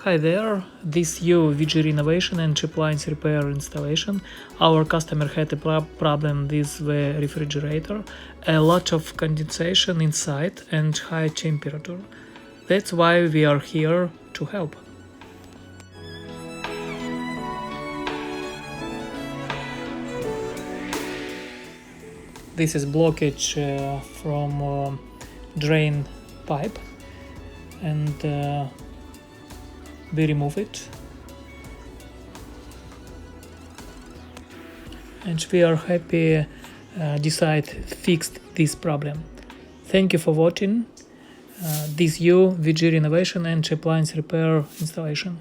Hi there, this VG renovation and appliance repair installation. Our customer had a problem with the refrigerator, a lot of condensation inside and high temperature. That's why we are here to help. This is blockage from drain pipe, and we remove it, and we are happy decide fixed this problem. Thank you for watching this VG renovation and appliance repair installation.